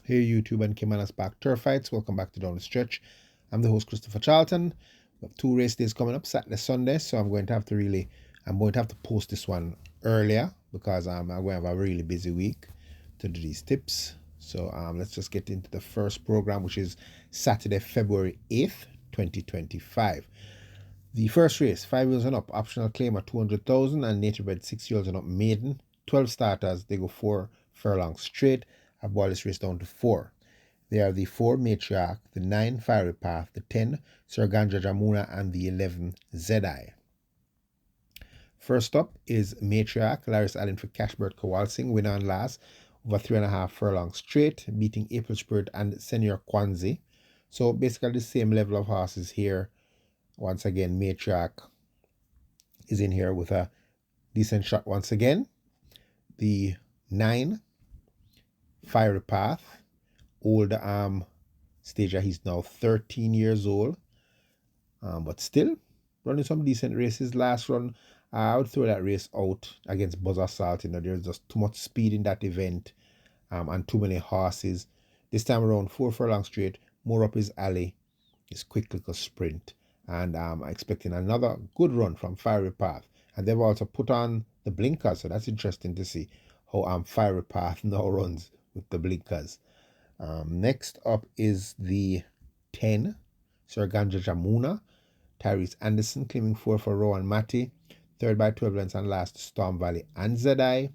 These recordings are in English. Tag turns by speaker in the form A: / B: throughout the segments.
A: Hey YouTube and caymanas back turf fights. Welcome back to Down the Stretch. I'm the host Christopher Charlton. We have 2 race days coming up, Saturday, Sunday. So I'm going to have to post this one earlier because I'm going to have a really busy week to do these tips. So let's just get into the first program, which is Saturday, February 8th, 2025. The first race, 5 years and up, optional claim at 200,000 and native bred 6 years and up maiden. 12 starters, they go 4 furlongs straight. I boiled this race down to 4. They are the 4 Matriarch, the 9 Fiery Path, the 10 Sir Ganja Jamuna, and the 11 Zedai. First up is Matriarch, Laris Allen for Cashbird Kowalsing, winner and last, over 3.5 furlongs straight, beating April Spirit and Senior Kwanzi. So basically the same level of horses here. Once again, Matriarch is in here with a decent shot once again. The 9 Fiery Path, older stager, he's now 13 years old, but still running some decent races. Last run, I would throw that race out against Buzz Assault. There's just too much speed in that event, and too many horses. This time around, 4 furlong straight, more up his alley. It's quick little sprint, and I'm expecting another good run from Fiery Path. And they've also put on the blinkers, so that's interesting to see how Fiery Path now runs with the blinkers. Next up is the 10 Sir Ganja Jamuna, Tyrese Anderson claiming 4 for Rowan Matty, 3rd by 12 lengths and last Storm Valley and Zedai.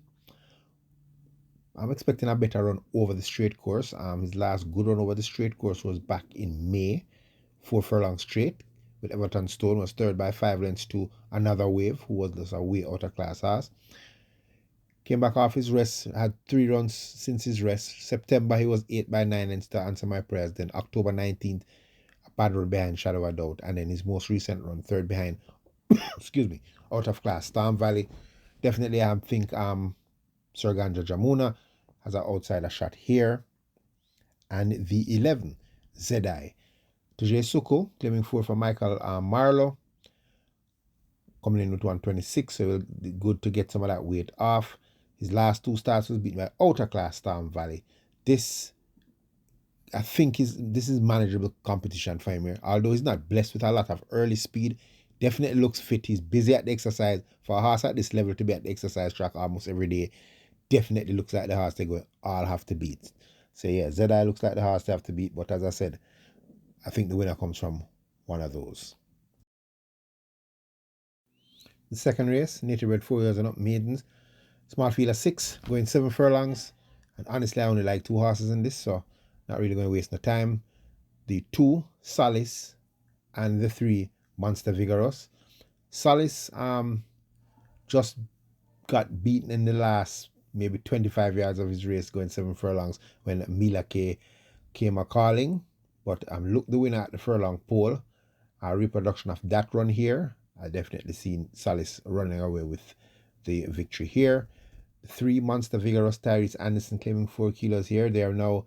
A: I'm expecting a better run over the straight course. His last good run over the straight course was back in May, 4 furlongs straight with Everton Stone, was 3rd by 5 lengths to Another Wave, who was just a way out of class horse. Came back off his rest, had 3 runs since his rest. September, he was 8 by 9 lengths to Answer My Prayers. Then October 19th, a bad run behind Shadow of Doubt. And then his most recent run, 3rd behind, excuse me, out of class, Storm Valley. Definitely, I think Sir Ganja Jamuna has an outsider shot here. And the 11, Zedai. Tujay Suko, claiming 4 for Michael Marlowe. Coming in with 126, so it'll be good to get some of that weight off. His last 2 starts was beaten by outer class Storm Valley. This, I think, is manageable competition for him here. Although he's not blessed with a lot of early speed, definitely looks fit. He's busy at the exercise. For a horse at this level to be at the exercise track almost every day, definitely looks like the horse they're going all have to beat. So yeah, Zedai looks like the horse they have to beat, but as I said, I think the winner comes from one of those. The second race, native bred 4 years and up maidens. Small field of 6, going 7 furlongs. And honestly, I only like 2 horses in this, so not really going to waste no time. The 2 Solace and the 3 Monster Vigorous. Solace just got beaten in the last maybe 25 yards of his race, going 7 furlongs when Mila K came a calling. But look the winner at the furlong pole. A reproduction of that run here. I definitely seen Solace running away with the victory here. The 3 Monster Vigorous, Tyrese Anderson claiming 4 kilos here. They are now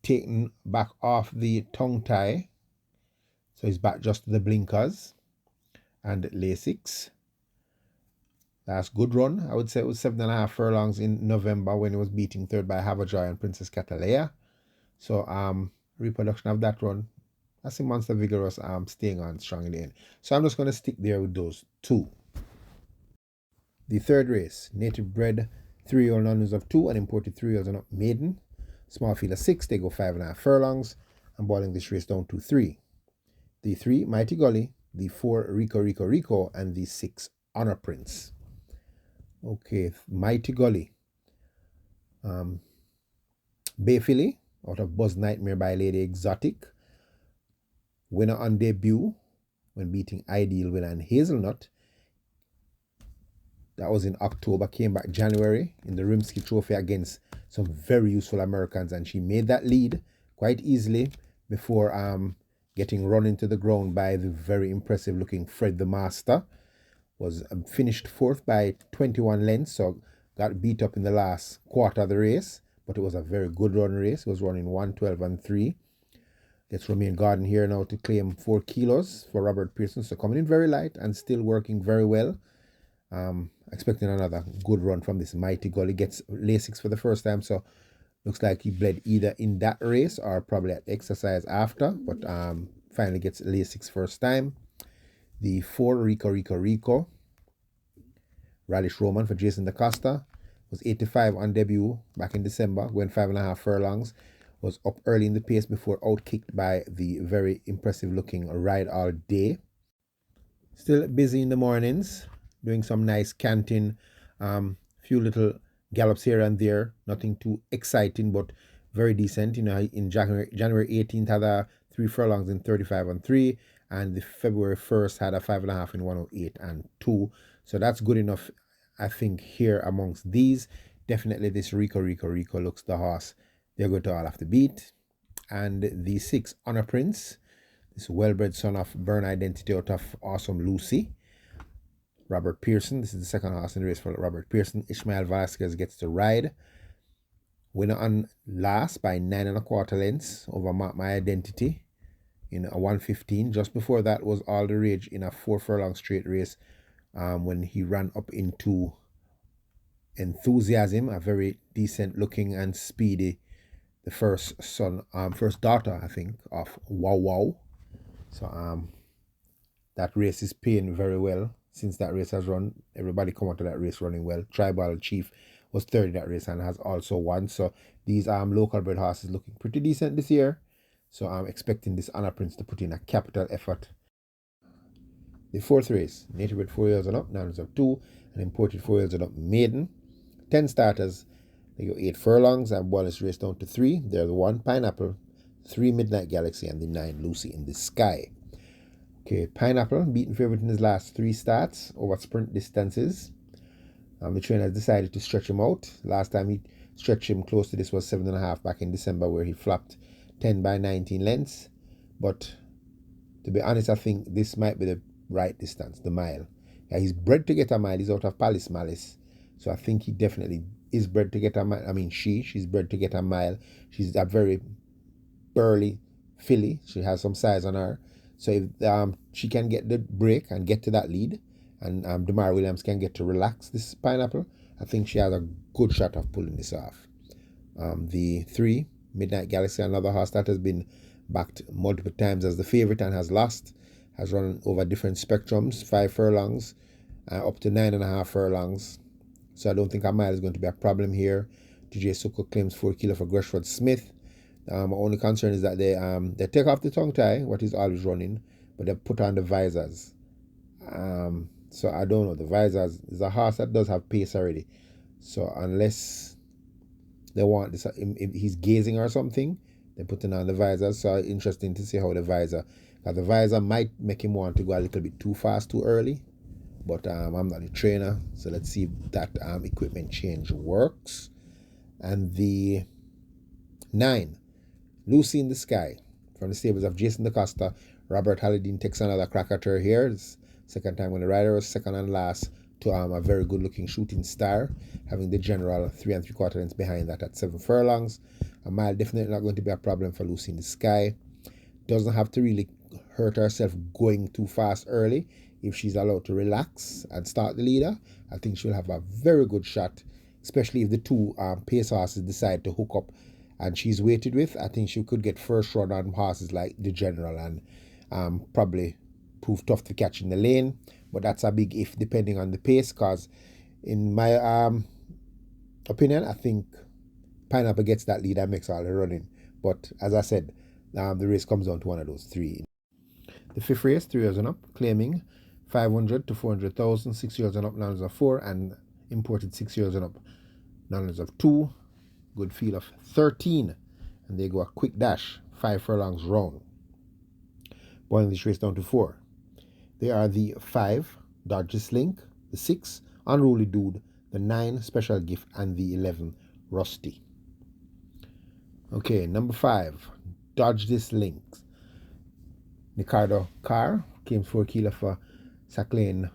A: taken back off the tongue tie. So he's back just to the blinkers and Lasix. Last good run, I would say it was 7.5 furlongs in November when he was beating 3rd by Havajoy and Princess Catalea. So reproduction of that run. I see Monster Vigorous staying on strong in the end. So I'm just going to stick there with those 2. The third race, native bred 3-year-old non-news of 2 and imported 3 years and up maiden. Small field of 6, they go 5.5 furlongs. I'm boiling this race down to 3. The 3 Mighty Gully, the 4 Rico, and the 6 Honor Prince. Okay, Mighty Gully. Bay Filly out of Buzz Nightmare by Lady Exotic. Winner on debut when beating Ideal Winner and Hazelnut. That was in October, came back January in the Rimsky Trophy against some very useful Americans, and she made that lead quite easily before getting run into the ground by the very impressive looking Fred the Master. Was finished 4th by 21 lengths, so got beat up in the last quarter of the race, but it was a very good run race. It was running 1:12 and 3. Gets Romain Garden here now to claim 4 kilos for Robert Pearson. So coming in very light and still working very well. Expecting another good run from this Mighty Gully. Gets Lasix for the first time. So Looks like he bled either in that race or probably at exercise after, but finally gets Lasix first time. The 4 Rico Radish Roman for Jason DaCosta was 85 on debut back in December, going 5.5 furlongs. Was up early in the pace before outkicked by the very impressive looking Ride All Day. Still busy in the mornings, doing some nice canting, few little gallops here and there. Nothing too exciting, but very decent. You know, in January 18th had a 3 furlongs in 35 and 3, and the February 1st had a 5.5 in 108 and 2. So that's good enough, I think, here amongst these. Definitely this Rico looks the horse they're going to all have to beat. And the 6 Honor Prince, this well-bred son of Burn Identity out of Awesome Lucy. Robert Pearson, this is the second horse in the race for Robert Pearson. Ishmael Vasquez gets to ride. Winner on last by 9 1/4 lengths over My Identity in a 1:15. Just before that was All the Rage in a 4 furlong straight race when he ran up into Enthusiasm, a very decent looking and speedy, the first daughter, I think, of Wow Wow. So that race is paying very well. Since that race has run, everybody come out of that race running well. Tribal Chief was third in that race and has also won. So these local bred horses looking pretty decent this year. So I'm expecting this Honor Prince to put in a capital effort. The 4th race, native bred 4 years and up, 9 of 2, and imported 4 years and up maiden. 10 starters, they go 8 furlongs, and bonus race down to 3. They're the 1 Pineapple, 3 Midnight Galaxy, and the 9 Lucy in the Sky. Okay, Pineapple beaten favorite in his last 3 starts over sprint distances. The trainer has decided to stretch him out. Last time he stretched him close to this was 7.5 back in December, where he flopped 10 by 19 lengths. But to be honest, I think this might be the right distance, the mile. Yeah, he's bred to get a mile. He's out of Palace Malice. So I think he definitely is bred to get a mile. I mean, she's bred to get a mile. She's a very burly filly. She has some size on her. So if she can get the break and get to that lead, and Damar Williams can get to relax this Pineapple, I think she has a good shot of pulling this off. The 3 Midnight Galaxy, another horse that has been backed multiple times as the favorite and has lost, has run over different spectrums, 5 furlongs, up to 9.5 furlongs. So I don't think a mile is going to be a problem here. TJ Suko claims 4 kilo for Greshford Smith. My only concern is that they take off the tongue tie, what is always running, but they put on the visors. So I don't know. The visors is a horse that does have pace already. So unless they want this, if he's gazing or something, they're putting on the visors. So interesting to see how the visor might make him want to go a little bit too fast, too early. But I'm not a trainer, so let's see if that equipment change works. And the 9, Lucy in the Sky, from the stables of Jason DaCosta. Robert Hallidine takes another crack at her here. It's second time when the rider was second and last to a very good looking Shooting Star, having the general 3 3/4 lengths behind that at 7 furlongs. A mile definitely not going to be a problem for Lucy in the Sky. Doesn't have to really hurt herself going too fast early. If she's allowed to relax and start the leader, I think she'll have a very good shot, especially if the 2 pace horses decide to hook up and she's weighted with. I think she could get first run on horses like the general and probably prove tough to catch in the lane. But that's a big if depending on the pace, because in my opinion, I think Pineapple gets that lead and makes all the running. But as I said, the race comes down to one of those 3. The 5th race, 3 years and up, claiming 500 to 400,000, 6 years and up, 9 of 4, and imported 6 years and up, 9 of 2. Good field of 13, and they go a quick dash, 5 furlongs round. Boiling this race down to 4. They are the 5, Dodge This Link, the 6, Unruly Dude, the 9, Special Gift, and the 11, Rusty. Okay, number 5, Dodge This Link. Ricardo Carr came 4 kilo for Saclane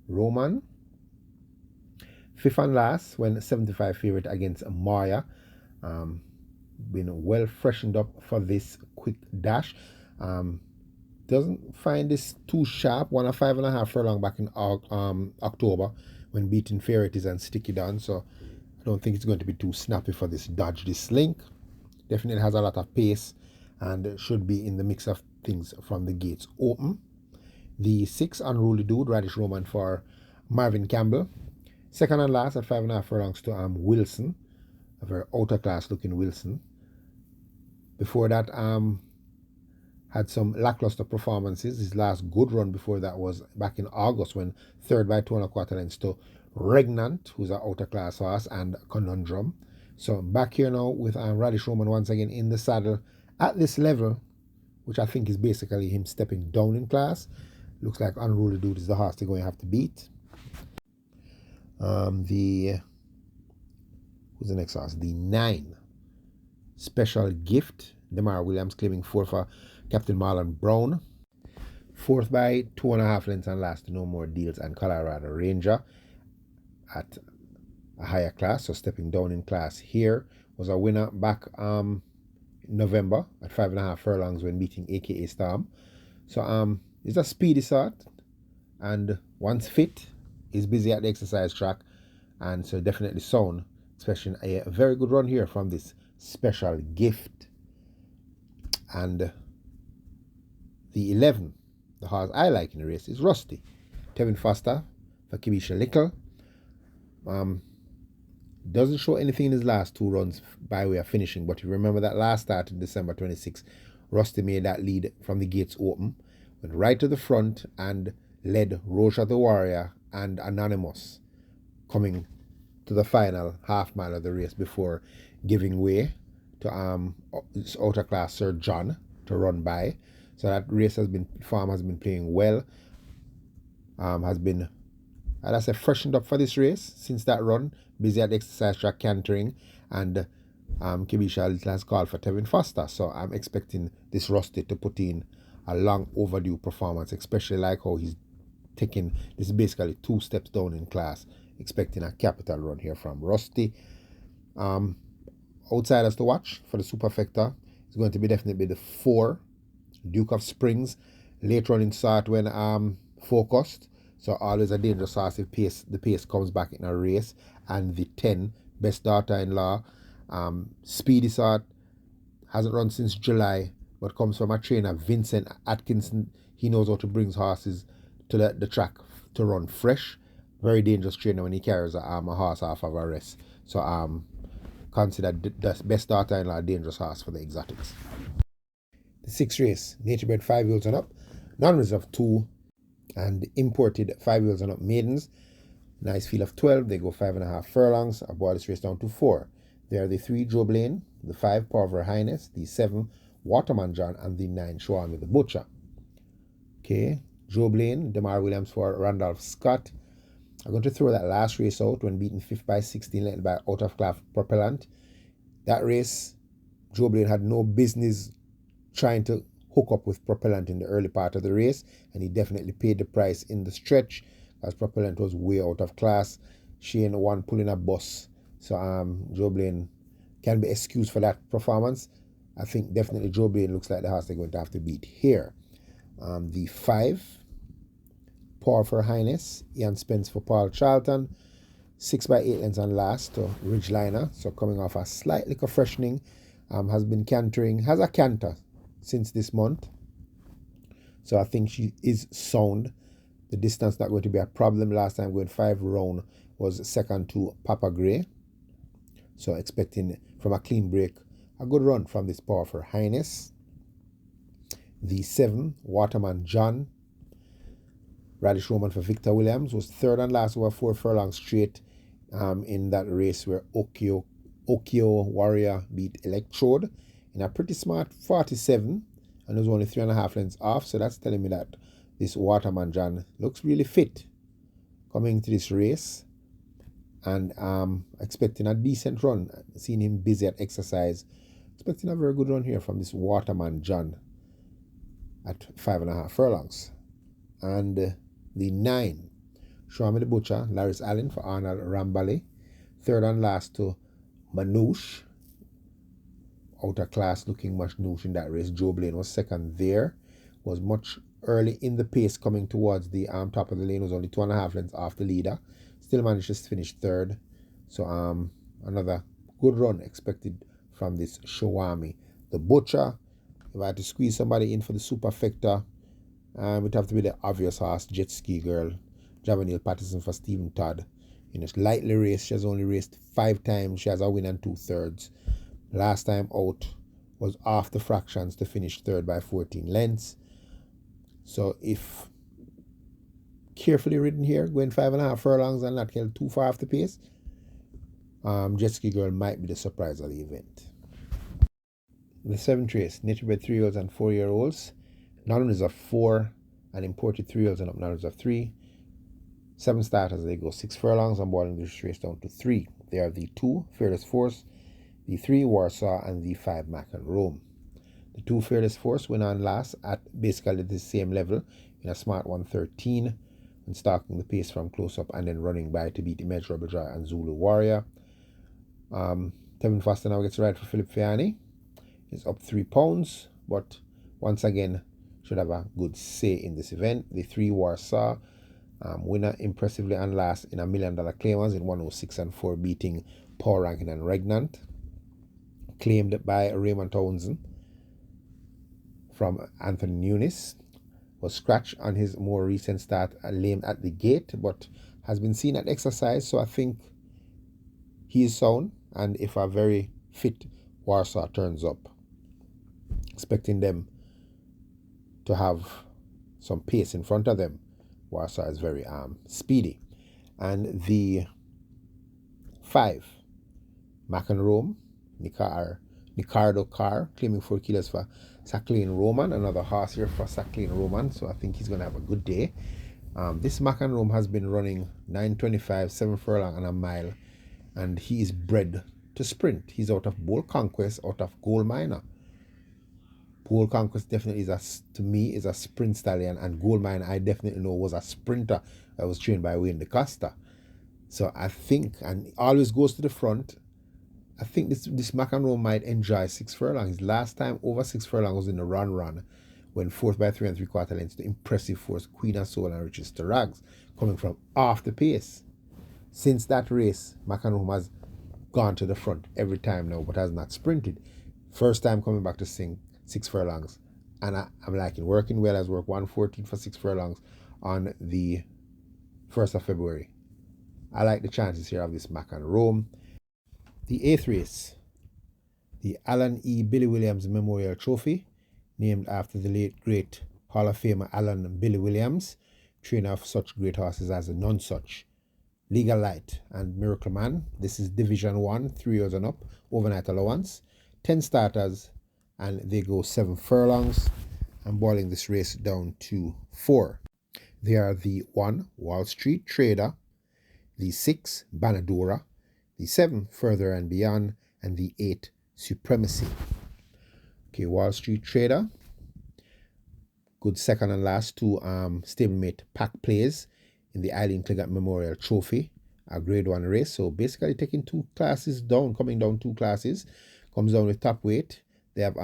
A: Roman. 5th and last when 75 favorite against Maya. Been well freshened up for this quick dash. Doesn't find this too sharp. Won a 5.5 furlong back in October when beating Fairies and Sticky Down. So don't think it's going to be too snappy for this Dodge this link. Definitely has a lot of pace and should be in the mix of things from the gates open. The 6 Unruly Dude, Radish Roman for Marvin Campbell. Second and last at 5.5 furlongs to Wilson, a very outer class looking Wilson. Before that, had some lackluster performances. His last good run before that was back in August when third by 2.25 lengths to Regnant, who's an outer class horse, and Conundrum. So back here now with Radish Roman once again in the saddle at this level, which I think is basically him stepping down in class. Looks like Unruly Dude is the horse they're going to have to beat. Who's the next horse? The 9 Special Gift. Demar Williams claiming 4 for Captain Marlon Brown. Fourth by 2.5 lengths and last to No More Deals and Colorado Ranger at a higher class, so stepping down in class here. Was a winner back November at 5.5 furlongs when beating AKA Storm. So it's a speedy sort, and once fit, is busy at the exercise track, and so definitely sound, especially a very good run here from this Special Gift. And the 11, the horse I like in the race, is Rusty. Tevin Foster for Kibisha Little. Doesn't show anything in his last 2 runs by way of finishing, but you remember that last start in December 26, Rusty made that lead from the gates open, went right to the front and led Roja the Warrior and Anonymous coming to the final half mile of the race before giving way to his outer class Sir John to run by. So that race form has been playing well. Has been, as I said, freshened up for this race since that run. Busy at the exercise track cantering, and Kibisha Little has called for Tevin Foster. So I'm expecting this Rusty to put in a long overdue performance, especially like how he's taking this basically 2 steps down in class. Expecting a capital run here from Rusty. Outsiders to watch for the Superfecta is going to be definitely the 4 Duke of Springs, late running start when focused. So always a dangerous horse if the pace comes back in a race. And the 10 Best Daughter-in-Law, speedy sort, hasn't run since July, but comes from a trainer, Vincent Atkinson. He knows how to bring horses to the track to run fresh. Very dangerous trainer when he carries a horse off of a rest. So consider the Best Daughter-in-Law a dangerous horse for the exotics. The 6th race, nature bred 5-year-olds and up, non-reserve 2, and imported 5-year-olds and up maidens. Nice field of 12. They go 5.5 furlongs. I brought this race down to 4. They are the 3 Joe Blaine, the 5 Power of Her Highness, the 7 Waterman John, and the 9 Shawami the Butcher. Okay, Joe Blaine, Demar Williams for Randolph Scott. I'm going to throw that last race out when beaten 5th by 16 length by Out of Class Propellant. That race, Joe Blaine had no business trying to hook up with Propellant in the early part of the race, and he definitely paid the price in the stretch as Propellant was way out of class. Shane one pulling a bus. So Joe Blaine can be excused for that performance. I think definitely Joe Blaine looks like the horse they're going to have to beat here. The 5 Power for Highness, Ian Spence for Paul Charlton, 6 by 8 lengths and last to Ridgeliner. So coming off a slight liquor freshening, has been cantering, has a canter since this month. So I think she is sound. The distance not going to be a problem. Last time going 5 round was second to Papa Gray. So expecting from a clean break a good run from this Power for Highness. The 7 Waterman John, Radish Roman for Victor Williams, was third and last over 4 furlongs straight in that race where Okio Warrior beat Electrode in a pretty smart 47, and it was only 3.5 lengths off. So that's telling me that this Waterman John looks really fit coming to this race, and expecting a decent run. Seeing him busy at exercise, expecting a very good run here from this Waterman John at 5.5 furlongs. And the 9 Shawami the Butcher, Laris Allen for Arnold Rambale, third and last to Manouche, outer class looking Manouche in that race. Joe Blaine was second there, was much early in the pace coming towards the top of the lane, was only 2.5 lengths off the leader, still managed to finish third. So Another good run expected from this Shawami. The Butcher, if I had to squeeze somebody in for the superfecta, it have to be the obvious horse, Jet Ski Girl, Javanil Patterson for Stephen Todd. It's lightly raced. She has only raced 5 times. She has a win and 2/3. Last time out was off the fractions to finish third by 14 lengths. So if carefully ridden here, going 5.5 furlongs and not get too far off the pace, Jet Ski Girl might be the surprise of the event. The 7th race, nature bred 3-year-olds and 4-year-olds. Non-winners of 4 and imported 3-year-olds and up non-winners of 3. 7 starters, they go 6 furlongs and boiling this race down to 3. They are the 2 Fearless Force, the 3 Warsaw, and the 5 Mac and Rome. The 2 Fearless Force went on last at basically the same level in a smart 113 and stalking the pace from close up and then running by to beat Immeasurable Joy and Zulu Warrior. Tevin Foster now gets a ride for Philip Fiani. He's up 3 pounds, but once again should have a good say in this event. The 3 Warsaw winner impressively on last in $1 million claimers in 106 and 4, beating Power Rankin and Regnant. Claimed by Raymond Townsend from Anthony Nunes. Was scratched on his more recent start, lame at the gate, but has been seen at exercise, so I think he is sound. And if a very fit Warsaw turns up, expecting them to have some pace in front of them. Warsaw is very speedy. And the 5 Mac and Rome, Nicardo Carr, claiming 4 kilos for Sacklin Roman, another horse here for Sacklin Roman, so I think he's going to have a good day. This Mac and Rome has been running 9.25, 7 furlong and a mile, and he is bred to sprint. He's out of Bold Conquest, out of Gold Miner. Bold Conquest definitely to me is a sprint stallion, and Gold Miner I definitely know was a sprinter that was trained by Wayne DeCosta. So I think, and always goes to the front, I think this Mac and Rome might enjoy 6 furlongs. Last time over 6 furlongs was in the run, when 4th by 3 3/4 lengths to impressive force Queen of Soul and Riches to Rags, coming from off the pace. Since that race, Mac and Rome has gone to the front every time now, but has not sprinted. First time coming back to sing 6 furlongs, and I'm liking working well. Has worked 114 for 6 furlongs on the 1st of February. I like the chances here of this Mac and Rome. The 8th race, the Allan E. Billy Williams Memorial Trophy, named after the late great Hall of Famer Allan Billy Williams, trainer of such great horses as the Nonsuch, Legal Light, and Miracle Man. This is Division 1, 3-year-olds and up, overnight allowance, 10 starters, and they go 7 furlongs. I'm boiling this race down to 4. They are the 1 Wall Street Trader, the 6 Banadora, the 7 Further and Beyond, and the 8 Supremacy. Okay, Wall Street Trader, good second and last to stablemate Pack Plays in the Eileen Cleggat Memorial Trophy, a grade 1 race. So basically taking 2 classes down, coming down 2 classes, comes down with top weight. They have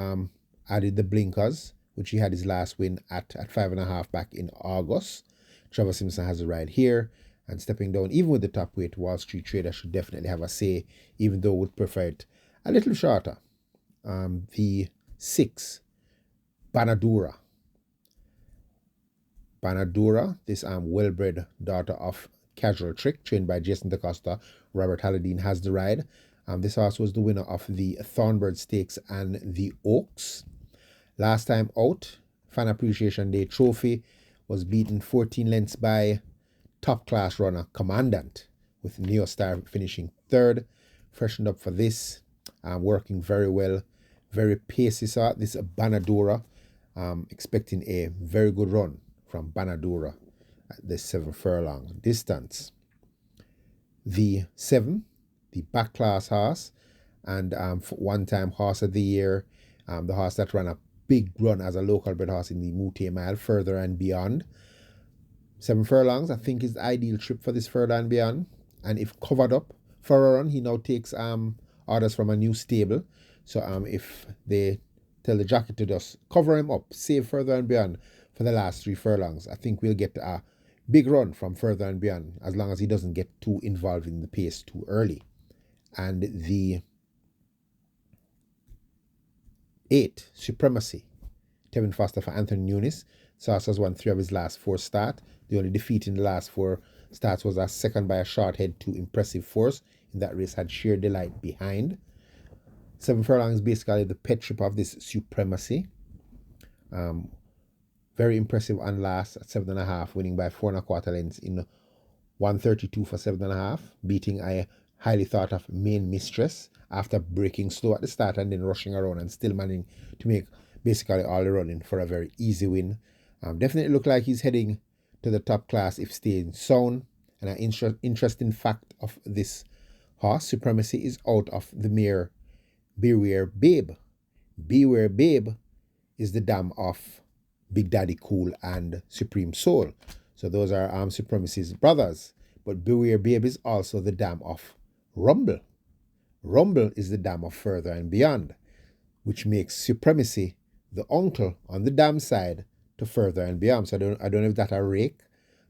A: added the blinkers, which he had his last win at 5.5 back in August. Trevor Simpson has a ride here. And stepping down, even with the top weight, Wall Street Trader should definitely have a say, even though would prefer it a little shorter. The 6 Banadura. Banadura, this well-bred daughter of Casual Trick, trained by Jason DaCosta, Robert Halladine has the ride. This horse was the winner of the Thornbird Stakes and the Oaks. Last time out, Fan Appreciation Day Trophy, was beaten 14 lengths by top class runner Commandant, with Neo Star finishing 3rd. Freshened up for this, working very well, very pacey. So this Banadura, expecting a very good run from Banadura at the 7 furlong distance. The 7, the back class horse, and one-time horse of the year, the horse that ran a big run as a local bred horse in the Mute Mile, Further and Beyond. 7 furlongs, I think, is the ideal trip for this Further and Beyond. And if covered up for a run, he now takes orders from a new stable. So if they tell the jockey to just cover him up, save Further and Beyond for the last 3 furlongs, I think we'll get a big run from Further and Beyond, as long as he doesn't get too involved in the pace too early. And the 8, Supremacy. Tevin Foster for Anthony Nunes. Sauce won 3 of his last 4 starts. The only defeat in the last 4 starts was a second by a short head to Impressive Force. In that race had Sheer Delight behind. 7 Furlongs basically the pet ship of this Supremacy. Very impressive on last at 7.5, winning by 4.25 lengths in 132 for 7.5, beating a highly thought of Main Mistress after breaking slow at the start and then rushing around and still managing to make basically all the running for a very easy win. Definitely look like he's heading to the top class if staying sound. And an interesting fact of this horse, Supremacy, is out of the mare Beware Babe. Beware Babe is the dam of Big Daddy Cool and Supreme Soul. So those are Supremacy's brothers. But Beware Babe is also the dam of Rumble. Rumble is the dam of Further and Beyond, which makes Supremacy the uncle on the dam side to Further and Beyond. So I don't know if that's a rake,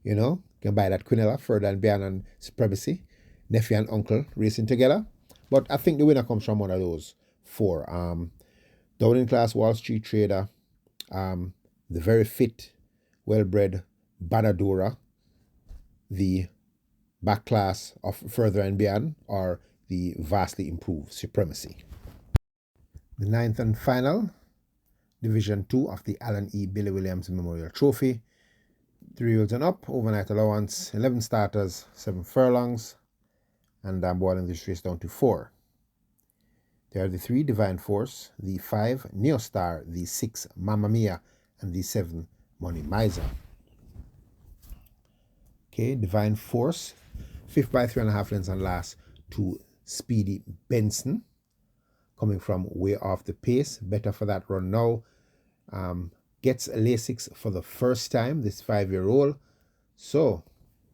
A: you can buy that Quinella, Further and Beyond and Supremacy, nephew and uncle racing together. But I think the winner comes from one of those 4. Down in class Wall Street Trader, the very fit, well-bred Banadora, the back class of Further and Beyond, or the vastly improved Supremacy. The 9th and final, Division 2 of the Allan E. Billi Williams Memorial Trophy. 3-year-olds and up, overnight allowance, 11 starters, 7 furlongs, and I'm boiling this race down to 4. There are the 3, Divine Force, the 5, Neostar, the 6, Mamma Mia, and the 7, Money Miser. Okay, Divine Force, 5th by 3.5 lengths and last to Speedy Benson, coming from way off the pace. Better for that run now. Gets a Lasix for the first time, this 5-year-old. So,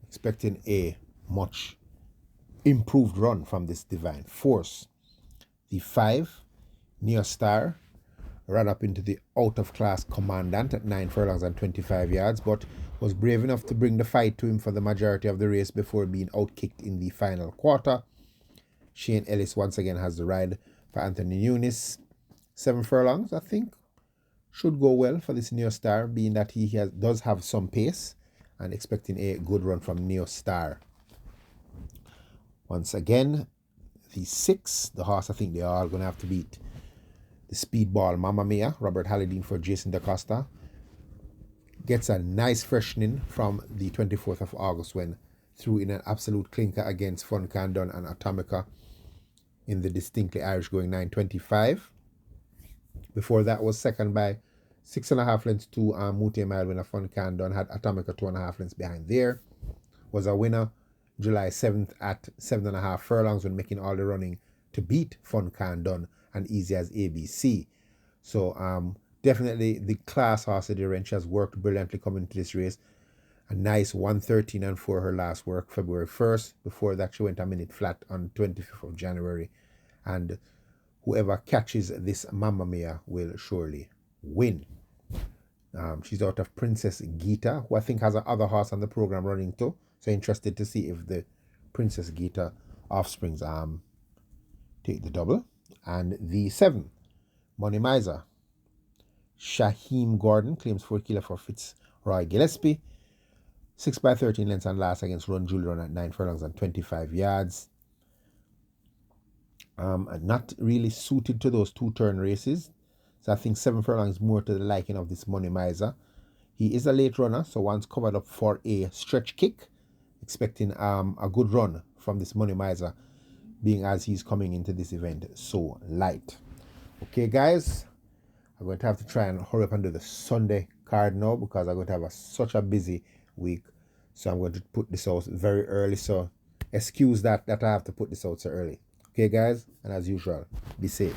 A: expecting a much improved run from this Divine Force. The 5, Neostar, ran up into the out-of-class Commandant at 9 furlongs and 25 yards, but was brave enough to bring the fight to him for the majority of the race before being outkicked in the final quarter. Shane Ellis once again has the ride for Anthony Nunes. 7 furlongs, I think, should go well for this Neostar, being that he does have some pace, and expecting a good run from Neostar. Once again, the 6, the horse I think they are all going to have to beat. The Speedball Mamma Mia, Robert Hallidine for Jason DaCosta, gets a nice freshening from the 24th of August when threw in an absolute clinker against Fun Candon and Atomica in the distinctly Irish going 9.25. Before that was second by 6.5 lengths to Mute Mile winner Fun Candon, had Atomica 2.5 lengths behind there. Was a winner July 7th at 7.5 furlongs when making all the running to beat Fun Candon and Easy as ABC. So definitely the class horse of the ranch has worked brilliantly coming into this race. A nice 1:13 and 4 her last work February 1st. Before that she went a minute flat on 25th of January. And whoever catches this Mamma Mia will surely win. She's out of Princess Gita, who I think has another horse on the program running too. So interested to see if the Princess Gita offsprings take the double. And the 7, Money Miser. Shaheem Gordon claims 4 kilo for Fitzroy Gillespie. 6 by 13 lengths and last against Ron Julian at 9 furlongs and 25 yards. Not really suited to those 2-turn races. So I think 7 furlongs more to the liking of this Money Miser. He is a late runner, so once covered up for a stretch kick. Expecting a good run from this Money Miser, being as he's coming into this event so light. Okay, guys, I'm going to have to try and hurry up and do the Sunday card now because I'm going to have such a busy week. So I'm going to put this out very early. So excuse that I have to put this out so early. Okay, guys, and as usual, be safe.